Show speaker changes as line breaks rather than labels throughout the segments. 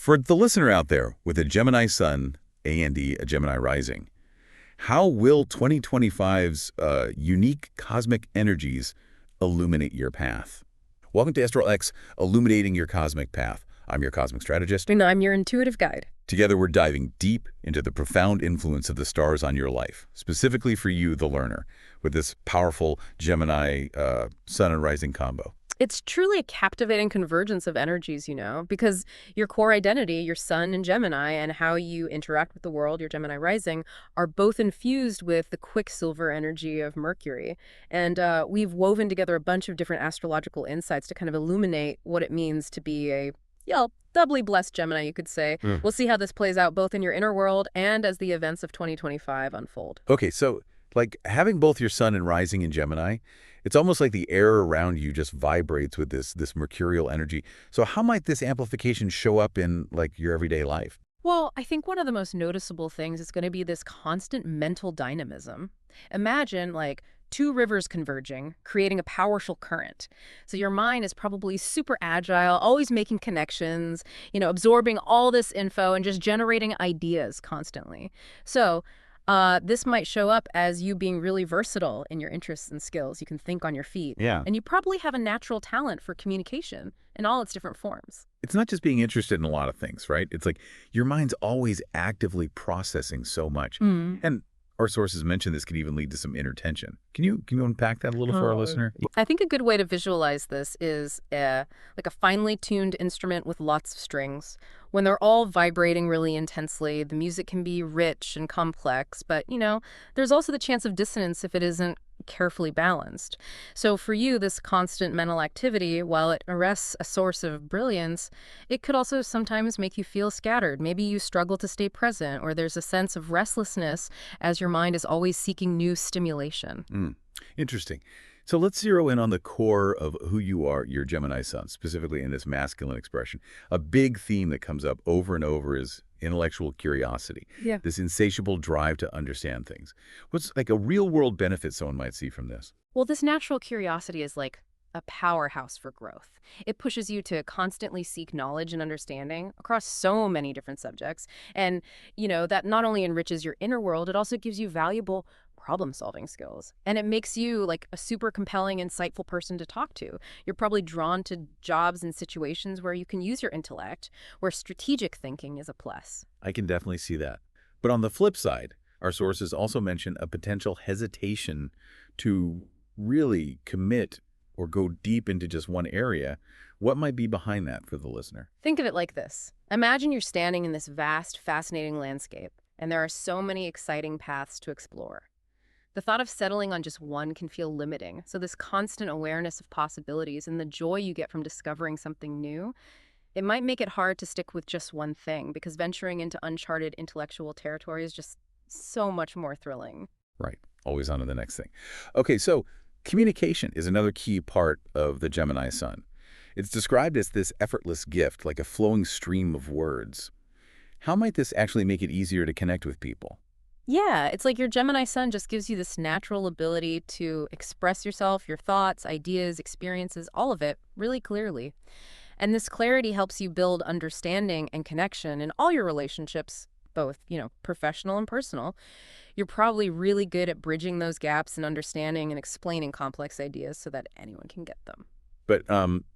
For the listener out there with a Gemini Sun and a Gemini Rising, how will 2025's unique cosmic energies illuminate your path? Welcome to ASTRALX, Illuminating Your Cosmic Path. I'm your cosmic strategist.
And I'm your intuitive guide.
Together, we're diving deep into the profound influence of the stars on your life, specifically for you, the learner, with this powerful Gemini Sun and Rising combo.
It's truly a captivating convergence of energies, because your core identity, your Sun and Gemini, and how you interact with the world, your Gemini Rising, are both infused with the quicksilver energy of Mercury. And we've woven together a bunch of different astrological insights to kind of illuminate what it means to be a doubly blessed Gemini, you could say. We'll see how this plays out both in your inner world and as the events of 2025 unfold.
Okay, so like having both your Sun and Rising in Gemini, it's almost like the air around you just vibrates with this mercurial energy. So how might this amplification show up in like your everyday life?
Well, I think one of the most noticeable things is going to be this constant mental dynamism. Imagine like two rivers converging, creating a powerful current. So your mind is probably super agile, always making connections, absorbing all this info and just generating ideas constantly. So this might show up as you being really versatile in your interests and skills. You can think on your feet.
Yeah.
And you probably have a natural talent for communication in all its different forms.
It's not just being interested in a lot of things, right? It's like your mind's always actively processing so much. And our sources mention this could even lead to some inner tension. Can you unpack that a little for our listener?
I think a good way to visualize this is like a finely tuned instrument with lots of strings. When they're all vibrating really intensely, the music can be rich and complex, but, there's also the chance of dissonance if it isn't carefully balanced. So for you, this constant mental activity, while it arrests a source of brilliance, it could also sometimes make you feel scattered. Maybe you struggle to stay present, or there's a sense of restlessness as your mind is always seeking new stimulation.
Interesting. So let's zero in on the core of who you are, your Gemini Sun, specifically in this masculine expression. A big theme that comes up over and over is intellectual curiosity, this insatiable drive to understand things. What's like a real-world benefit someone might see from this?
Well, this natural curiosity is like a powerhouse for growth. It pushes you to constantly seek knowledge and understanding across so many different subjects. And, that not only enriches your inner world, it also gives you valuable problem-solving skills. And it makes you like a super compelling, insightful person to talk to. You're probably drawn to jobs and situations where you can use your intellect, where strategic thinking is a plus.
I can definitely see that. But on the flip side, our sources also mention a potential hesitation to really commit or go deep into just one area. What might be behind that for the listener?
Think of it like this. Imagine you're standing in this vast, fascinating landscape, and there are so many exciting paths to explore. The thought of settling on just one can feel limiting, so this constant awareness of possibilities and the joy you get from discovering something new, it might make it hard to stick with just one thing, because venturing into uncharted intellectual territory is just so much more thrilling.
Right. Always on to the next thing. Okay, so communication is another key part of the Gemini Sun. It's described as this effortless gift, like a flowing stream of words. How might this actually make it easier to connect with people?
Yeah, it's like your Gemini Sun just gives you this natural ability to express yourself, your thoughts, ideas, experiences, all of it really clearly. And this clarity helps you build understanding and connection in all your relationships, both, professional and personal. You're probably really good at bridging those gaps and understanding and explaining complex ideas so that anyone can get them.
But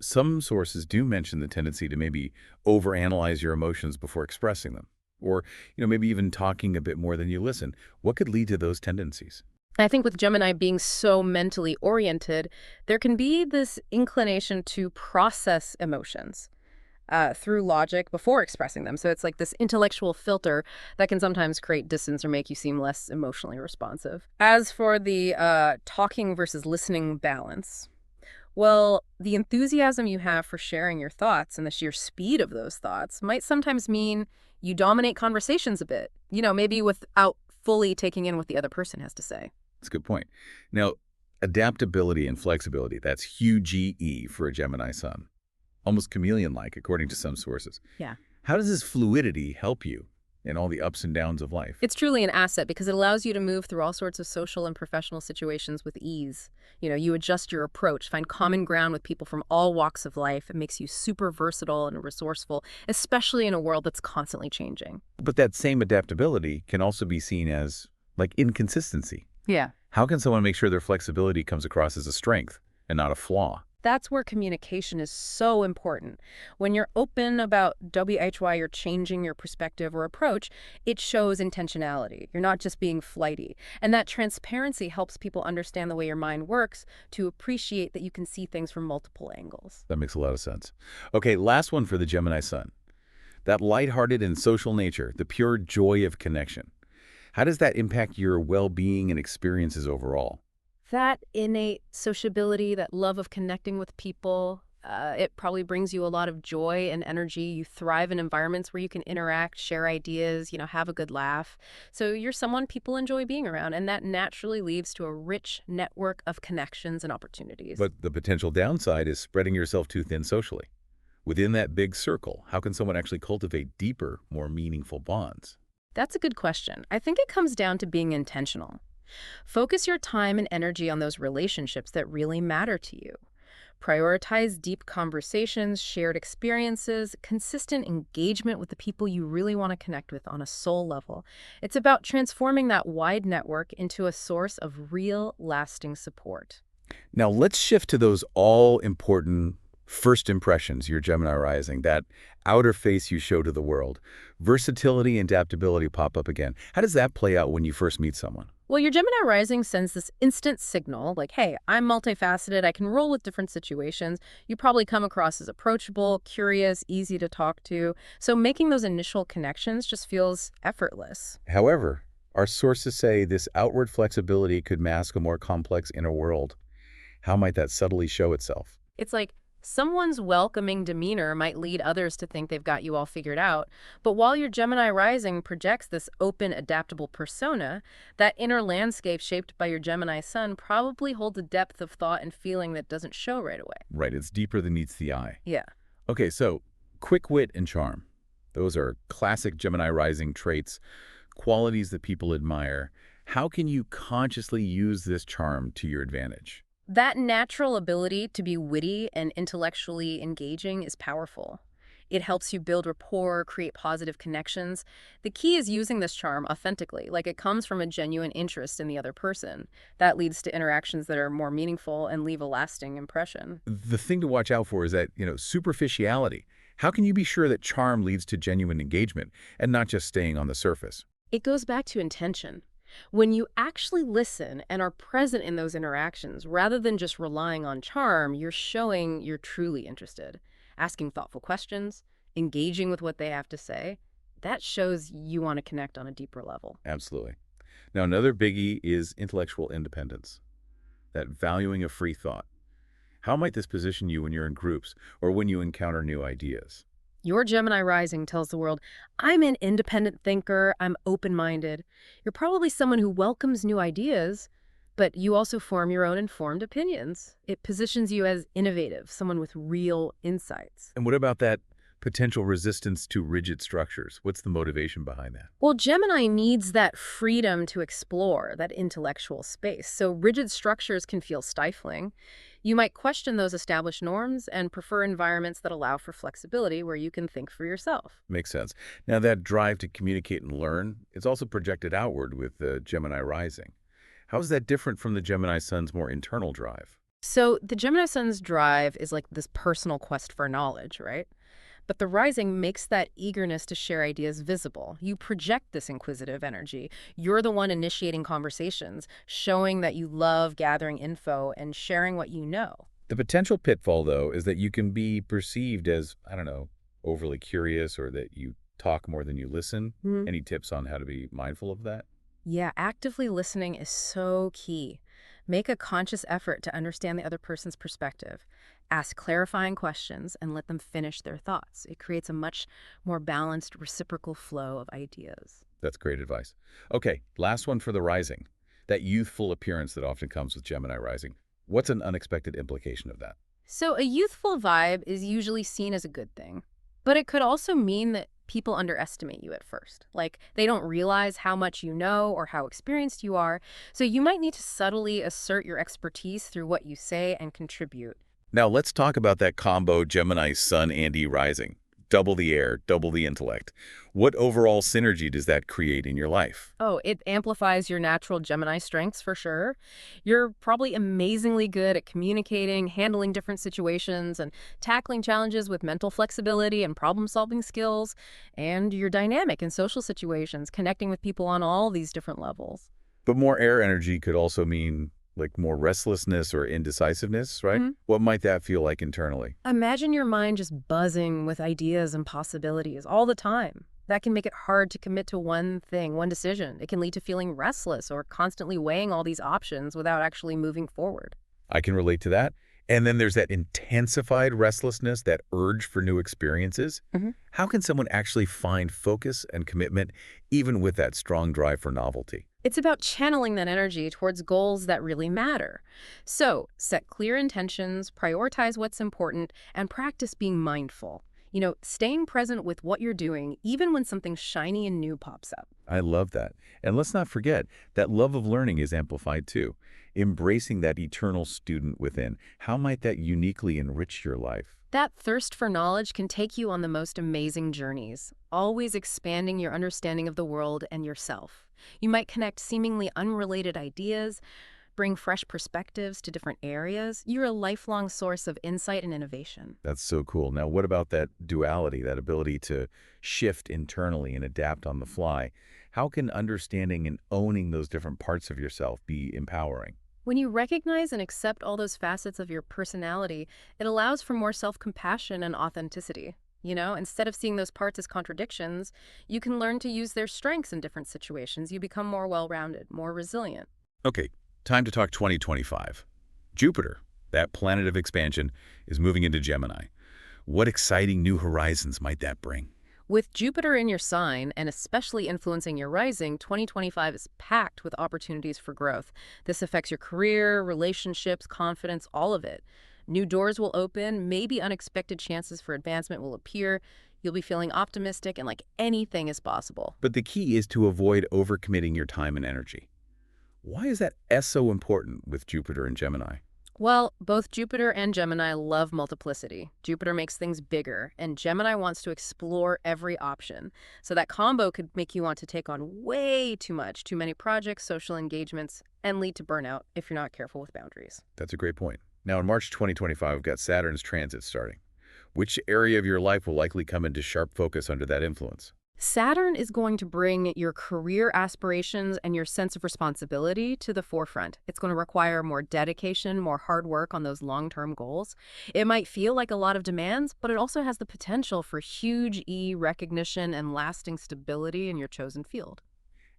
some sources do mention the tendency to maybe overanalyze your emotions before expressing them. Or, maybe even talking a bit more than you listen. What could lead to those tendencies?
I think with Gemini being so mentally oriented, there can be this inclination to process emotions through logic before expressing them. So it's like this intellectual filter that can sometimes create distance or make you seem less emotionally responsive. As for the talking versus listening balance, well, the enthusiasm you have for sharing your thoughts and the sheer speed of those thoughts might sometimes mean you dominate conversations a bit, maybe without fully taking in what the other person has to say.
That's a good point. Now, adaptability and flexibility, that's huge GE for a Gemini Sun. Almost chameleon-like, according to some sources.
Yeah.
How does this fluidity help you in all the ups and downs of life.
It's truly an asset because it allows you to move through all sorts of social and professional situations with ease. You adjust your approach, find common ground with people from all walks of life. It makes you super versatile and resourceful, especially in a world that's constantly changing.
But that same adaptability can also be seen as, like, inconsistency.
Yeah.
How can someone make sure their flexibility comes across as a strength and not a flaw?
That's where communication is so important. When you're open about why you're changing your perspective or approach, it shows intentionality. You're not just being flighty. And that transparency helps people understand the way your mind works, to appreciate that you can see things from multiple angles.
That makes a lot of sense. Okay, last one for the Gemini Sun. That lighthearted and social nature, the pure joy of connection. How does that impact your well-being and experiences overall?
That innate sociability, that love of connecting with people, it probably brings you a lot of joy and energy. You thrive in environments where you can interact, share ideas, have a good laugh. So you're someone people enjoy being around, and that naturally leads to a rich network of connections and opportunities.
But the potential downside is spreading yourself too thin socially. Within that big circle, how can someone actually cultivate deeper, more meaningful bonds?
That's a good question. I think it comes down to being intentional. Focus your time and energy on those relationships that really matter to you. Prioritize deep conversations, shared experiences, consistent engagement with the people you really want to connect with on a soul level. It's about transforming that wide network into a source of real, lasting support.
Now let's shift to those all-important first impressions, your Gemini rising, that outer face you show to the world. Versatility and adaptability pop up again. How does that play out when you first meet someone?
Well, your Gemini rising sends this instant signal like, hey, I'm multifaceted, I can roll with different situations. You probably come across as approachable, curious, easy to talk to. So making those initial connections just feels effortless.
However, our sources say this outward flexibility could mask a more complex inner world. How might that subtly show itself?
It's like someone's welcoming demeanor might lead others to think they've got you all figured out. But while your Gemini rising projects this open, adaptable persona, that inner landscape shaped by your Gemini sun probably holds a depth of thought and feeling that doesn't show right away.
Right, it's deeper than meets the eye.
Yeah.
Okay, so quick wit and charm. Those are classic Gemini rising traits, qualities that people admire. How can you consciously use this charm to your advantage?
That natural ability to be witty and intellectually engaging is powerful. It helps you build rapport, create positive connections. The key is using this charm authentically, like it comes from a genuine interest in the other person. That leads to interactions that are more meaningful and leave a lasting impression.
The thing to watch out for is that, superficiality. How can you be sure that charm leads to genuine engagement and not just staying on the surface?
It goes back to intention. When you actually listen and are present in those interactions, rather than just relying on charm, you're showing you're truly interested. Asking thoughtful questions, engaging with what they have to say, that shows you want to connect on a deeper level.
Absolutely. Now, another biggie is intellectual independence, that valuing of free thought. How might this position you when you're in groups or when you encounter new ideas?
Your Gemini rising tells the world, I'm an independent thinker, I'm open-minded. You're probably someone who welcomes new ideas, but you also form your own informed opinions. It positions you as innovative, someone with real insights.
And what about that potential resistance to rigid structures? What's the motivation behind that?
Well, Gemini needs that freedom to explore, that intellectual space. So rigid structures can feel stifling. You might question those established norms and prefer environments that allow for flexibility where you can think for yourself.
Makes sense. Now, that drive to communicate and learn, it's also projected outward with the Gemini rising. How is that different from the Gemini sun's more internal drive?
So the Gemini sun's drive is like this personal quest for knowledge, right? But the rising makes that eagerness to share ideas visible. You project this inquisitive energy. You're the one initiating conversations, showing that you love gathering info and sharing what you know.
The potential pitfall, though, is that you can be perceived as, overly curious or that you talk more than you listen. Any tips on how to be mindful of that?
Yeah, actively listening is so key. Make a conscious effort to understand the other person's perspective. Ask clarifying questions and let them finish their thoughts. It creates a much more balanced, reciprocal flow of ideas.
That's great advice. Okay, last one for the rising. That youthful appearance that often comes with Gemini rising. What's an unexpected implication of that?
So a youthful vibe is usually seen as a good thing, but it could also mean that people underestimate you at first. Like, they don't realize how much you know or how experienced you are, so you might need to subtly assert your expertise through what you say and contribute.
Now let's talk about that combo Gemini Sun and Rising. Double the air, double the intellect. What overall synergy does that create in your life?
Oh, it amplifies your natural Gemini strengths for sure. You're probably amazingly good at communicating, handling different situations, and tackling challenges with mental flexibility and problem-solving skills. And you're dynamic in social situations, connecting with people on all these different levels.
But more air energy could also mean like more restlessness or indecisiveness, right?
Mhm.
What might that feel like internally?
Imagine your mind just buzzing with ideas and possibilities all the time. That can make it hard to commit to one thing, one decision. It can lead to feeling restless or constantly weighing all these options without actually moving forward.
I can relate to that. And then there's that intensified restlessness, that urge for new experiences.
Mhm.
How can someone actually find focus and commitment even with that strong drive for novelty?
It's about channeling that energy towards goals that really matter. So, set clear intentions, prioritize what's important, and practice being mindful. Staying present with what you're doing, even when something shiny and new pops up.
I love that. And let's not forget that love of learning is amplified too. Embracing that eternal student within, how might that uniquely enrich your life?
That thirst for knowledge can take you on the most amazing journeys, always expanding your understanding of the world and yourself. You might connect seemingly unrelated ideas, bring fresh perspectives to different areas. You're a lifelong source of insight and innovation.
That's so cool. Now, what about that duality, that ability to shift internally and adapt on the fly? How can understanding and owning those different parts of yourself be empowering?
When you recognize and accept all those facets of your personality, it allows for more self-compassion and authenticity. Instead of seeing those parts as contradictions, you can learn to use their strengths in different situations. You become more well-rounded, more resilient.
Okay, time to talk 2025. Jupiter, that planet of expansion, is moving into Gemini. What exciting new horizons might that bring?
With Jupiter in your sign, and especially influencing your rising, 2025 is packed with opportunities for growth. This affects your career, relationships, confidence, all of it. New doors will open, maybe unexpected chances for advancement will appear. You'll be feeling optimistic and like anything is possible.
But the key is to avoid overcommitting your time and energy. Why is that S so important with Jupiter and Gemini?
Well, both Jupiter and Gemini love multiplicity. Jupiter makes things bigger, and Gemini wants to explore every option. So that combo could make you want to take on way too much, too many projects, social engagements, and lead to burnout if you're not careful with boundaries.
That's a great point. Now, in March 2025, we've got Saturn's transit starting. Which area of your life will likely come into sharp focus under that influence?
Saturn is going to bring your career aspirations and your sense of responsibility to the forefront. It's going to require more dedication, more hard work on those long-term goals. It might feel like a lot of demands, but it also has the potential for huge recognition and lasting stability in your chosen field.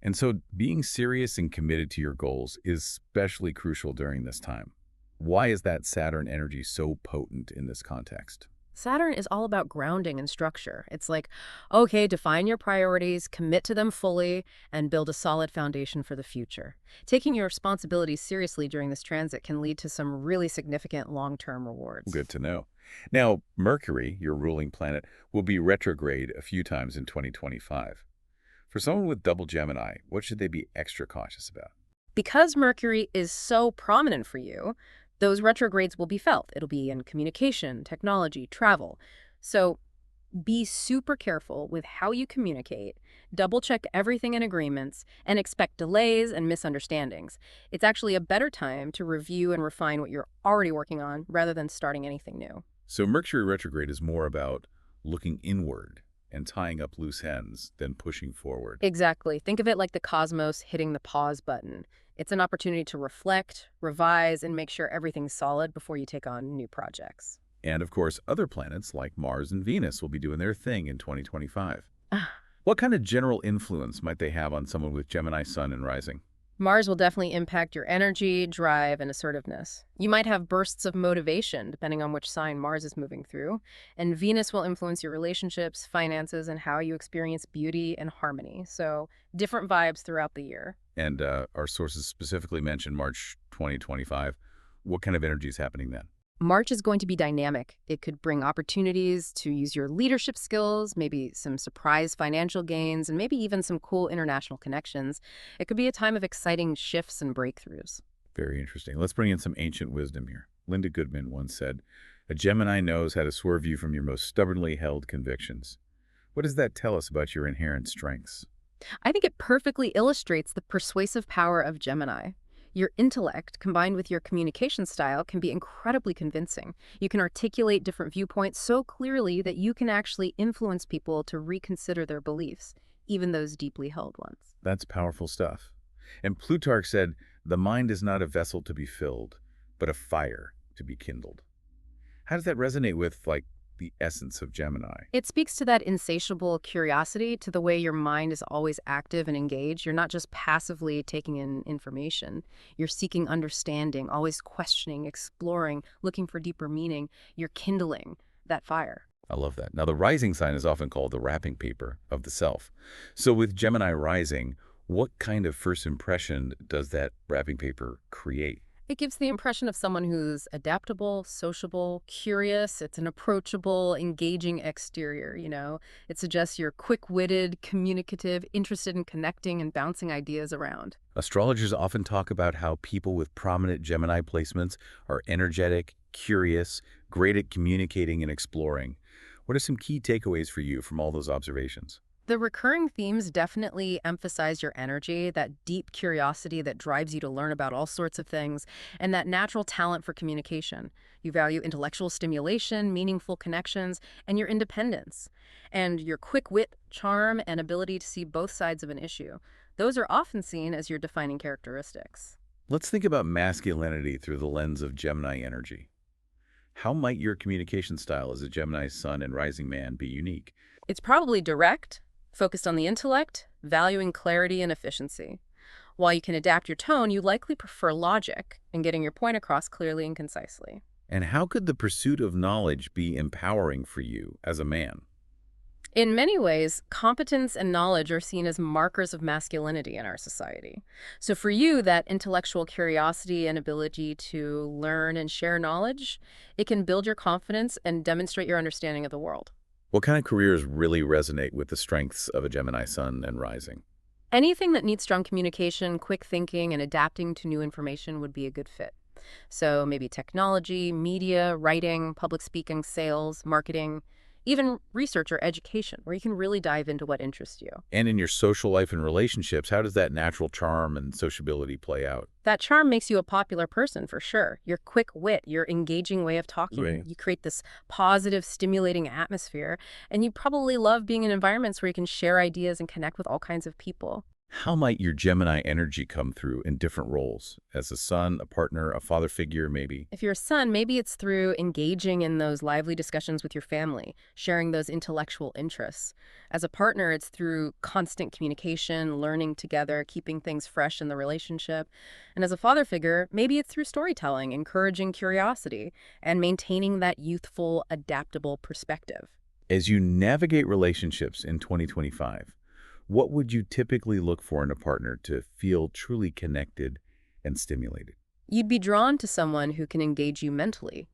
And so being serious and committed to your goals is especially crucial during this time. Why is that Saturn energy so potent in this context?
Saturn is all about grounding and structure. It's like, okay, define your priorities, commit to them fully, and build a solid foundation for the future. Taking your responsibilities seriously during this transit can lead to some really significant long-term rewards.
Good to know. Now, Mercury, your ruling planet, will be retrograde a few times in 2025. For someone with double Gemini, what should they be extra cautious about?
Because Mercury is so prominent for you, those retrogrades will be felt. It'll be in communication, technology, travel. So be super careful with how you communicate, double-check everything in agreements, and expect delays and misunderstandings. It's actually a better time to review and refine what you're already working on rather than starting anything new.
So Mercury retrograde is more about looking inward and tying up loose ends than pushing forward.
Exactly. Think of it like the cosmos hitting the pause button. It's an opportunity to reflect, revise, and make sure everything's solid before you take on new projects.
And of course, other planets like Mars and Venus will be doing their thing in 2025. What kind of general influence might they have on someone with Gemini Sun and Rising?
Mars will definitely impact your energy, drive, and assertiveness. You might have bursts of motivation, depending on which sign Mars is moving through. And Venus will influence your relationships, finances, and how you experience beauty and harmony. So different vibes throughout the year.
And our sources specifically mention March 2025. What kind of energy is happening then?
March is going to be dynamic. It could bring opportunities to use your leadership skills, maybe some surprise financial gains, and maybe even some cool international connections. It could be a time of exciting shifts and breakthroughs.
Very interesting. Let's bring in some ancient wisdom here. Linda Goodman once said, "A Gemini knows how to swerve you from your most stubbornly held convictions." What does that tell us about your inherent strengths?
I think it perfectly illustrates the persuasive power of Gemini. Your intellect, combined with your communication style, can be incredibly convincing. You can articulate different viewpoints so clearly that you can actually influence people to reconsider their beliefs, even those deeply held ones.
That's powerful stuff. And Plutarch said, "The mind is not a vessel to be filled, but a fire to be kindled." How does that resonate with, like, the essence of Gemini?
It speaks to that insatiable curiosity, to the way your mind is always active and engaged. You're not just passively taking in information. You're seeking understanding, always questioning, exploring, looking for deeper meaning. You're kindling that fire.
I love that. Now, the rising sign is often called the wrapping paper of the self. So with Gemini rising, what kind of first impression does that wrapping paper create?
It gives the impression of someone who's adaptable, sociable, curious. It's an approachable, engaging exterior. It suggests you're quick-witted, communicative, interested in connecting and bouncing ideas around.
Astrologers often talk about how people with prominent Gemini placements are energetic, curious, great at communicating and exploring. What are some key takeaways for you from all those observations?
The recurring themes definitely emphasize your energy, that deep curiosity that drives you to learn about all sorts of things, and that natural talent for communication. You value intellectual stimulation, meaningful connections, and your independence. And your quick wit, charm, and ability to see both sides of an issue. Those are often seen as your defining characteristics.
Let's think about masculinity through the lens of Gemini energy. How might your communication style as a Gemini Sun and Rising Man be unique?
It's probably direct, focused on the intellect, valuing clarity and efficiency. While you can adapt your tone, you likely prefer logic and getting your point across clearly and concisely.
And how could the pursuit of knowledge be empowering for you as a man?
In many ways, competence and knowledge are seen as markers of masculinity in our society. So for you, that intellectual curiosity and ability to learn and share knowledge, it can build your confidence and demonstrate your understanding of the world.
What kind of careers really resonate with the strengths of a Gemini Sun and Rising?
Anything that needs strong communication, quick thinking, and adapting to new information would be a good fit. So maybe technology, media, writing, public speaking, sales, marketing, even research or education, where you can really dive into what interests you.
And in your social life and relationships, how does that natural charm and sociability play out?
That charm makes you a popular person for sure. Your quick wit, your engaging way of talking,
Right.
you create this positive, stimulating atmosphere, and you probably love being in environments where you can share ideas and connect with all kinds of people.
How might your Gemini energy come through in different roles? As a son, a partner, a father figure, maybe?
If you're a son, maybe it's through engaging in those lively discussions with your family, sharing those intellectual interests. As a partner, it's through constant communication, learning together, keeping things fresh in the relationship. And as a father figure, maybe it's through storytelling, encouraging curiosity, and maintaining that youthful, adaptable perspective.
As you navigate relationships in 2025, what would you typically look for in a partner to feel truly connected and stimulated?
You'd be drawn to someone who can engage you mentally.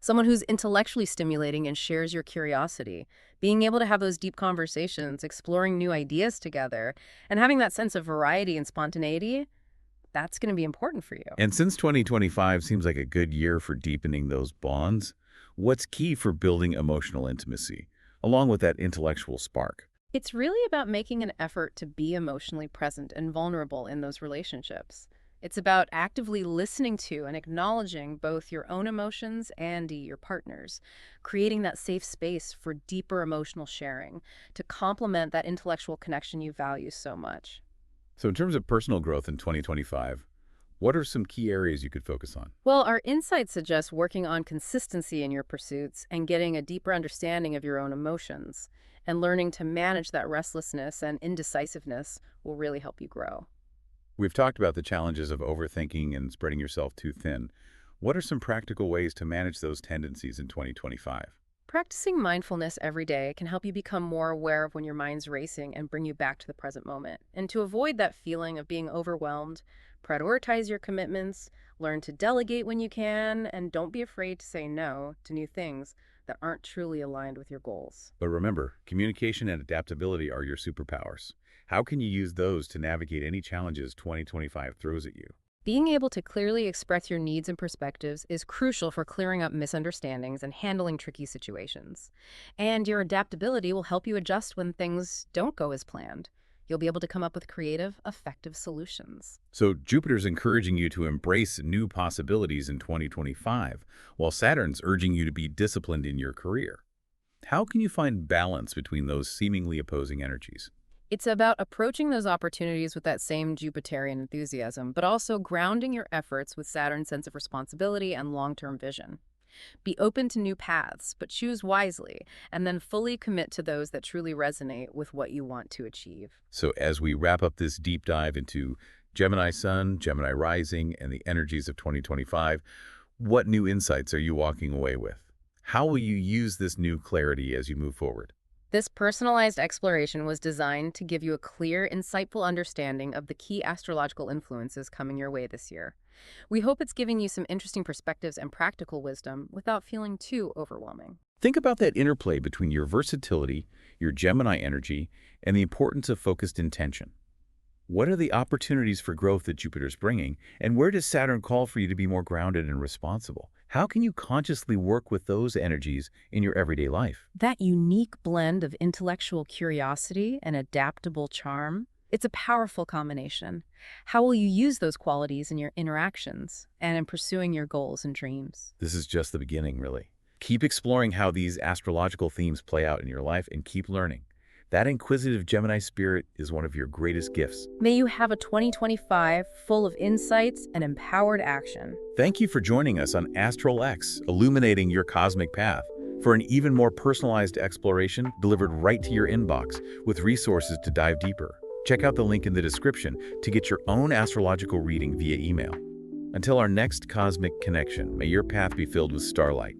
Someone who's intellectually stimulating and shares your curiosity. Being able to have those deep conversations, exploring new ideas together, and having that sense of variety and spontaneity, that's going to be important for you.
And since 2025 seems like a good year for deepening those bonds, what's key for building emotional intimacy, along with that intellectual spark?
It's really about making an effort to be emotionally present and vulnerable in those relationships. It's about actively listening to and acknowledging both your own emotions and your partner's, creating that safe space for deeper emotional sharing to complement that intellectual connection you value so much.
So in terms of personal growth in 2025, what are some key areas you could focus on?
Well, our insights suggest working on consistency in your pursuits and getting a deeper understanding of your own emotions. And learning to manage that restlessness and indecisiveness will really help you grow.
We've talked about the challenges of overthinking and spreading yourself too thin. What are some practical ways to manage those tendencies in 2025?
Practicing mindfulness every day can help you become more aware of when your mind's racing and bring you back to the present moment. And to avoid that feeling of being overwhelmed, prioritize your commitments, learn to delegate when you can, and don't be afraid to say no to new things that aren't truly aligned with your goals.
But remember, communication and adaptability are your superpowers. How can you use those to navigate any challenges 2025 throws at you?
Being able to clearly express your needs and perspectives is crucial for clearing up misunderstandings and handling tricky situations. And your adaptability will help you adjust when things don't go as planned. You'll be able to come up with creative, effective solutions.
So Jupiter's encouraging you to embrace new possibilities in 2025, while Saturn's urging you to be disciplined in your career. How can you find balance between those seemingly opposing energies?
It's about approaching those opportunities with that same Jupiterian enthusiasm, but also grounding your efforts with Saturn's sense of responsibility and long-term vision. Be open to new paths, but choose wisely, and then fully commit to those that truly resonate with what you want to achieve.
So as we wrap up this deep dive into Gemini Sun, Gemini Rising, and the energies of 2025, what new insights are you walking away with? How will you use this new clarity as you move forward?
This personalized exploration was designed to give you a clear, insightful understanding of the key astrological influences coming your way this year. We hope it's giving you some interesting perspectives and practical wisdom without feeling too overwhelming.
Think about that interplay between your versatility, your Gemini energy, and the importance of focused intention. What are the opportunities for growth that Jupiter's bringing, and where does Saturn call for you to be more grounded and responsible? How can you consciously work with those energies in your everyday life?
That unique blend of intellectual curiosity and adaptable charm, it's a powerful combination. How will you use those qualities in your interactions and in pursuing your goals and dreams?
This is just the beginning, really. Keep exploring how these astrological themes play out in your life and keep learning. That inquisitive Gemini spirit is one of your greatest gifts.
May you have a 2025 full of insights and empowered action.
Thank you for joining us on ASTRALX, illuminating your cosmic path, for an even more personalized exploration delivered right to your inbox with resources to dive deeper. Check out the link in the description to get your own astrological reading via email. Until our next cosmic connection, may your path be filled with starlight.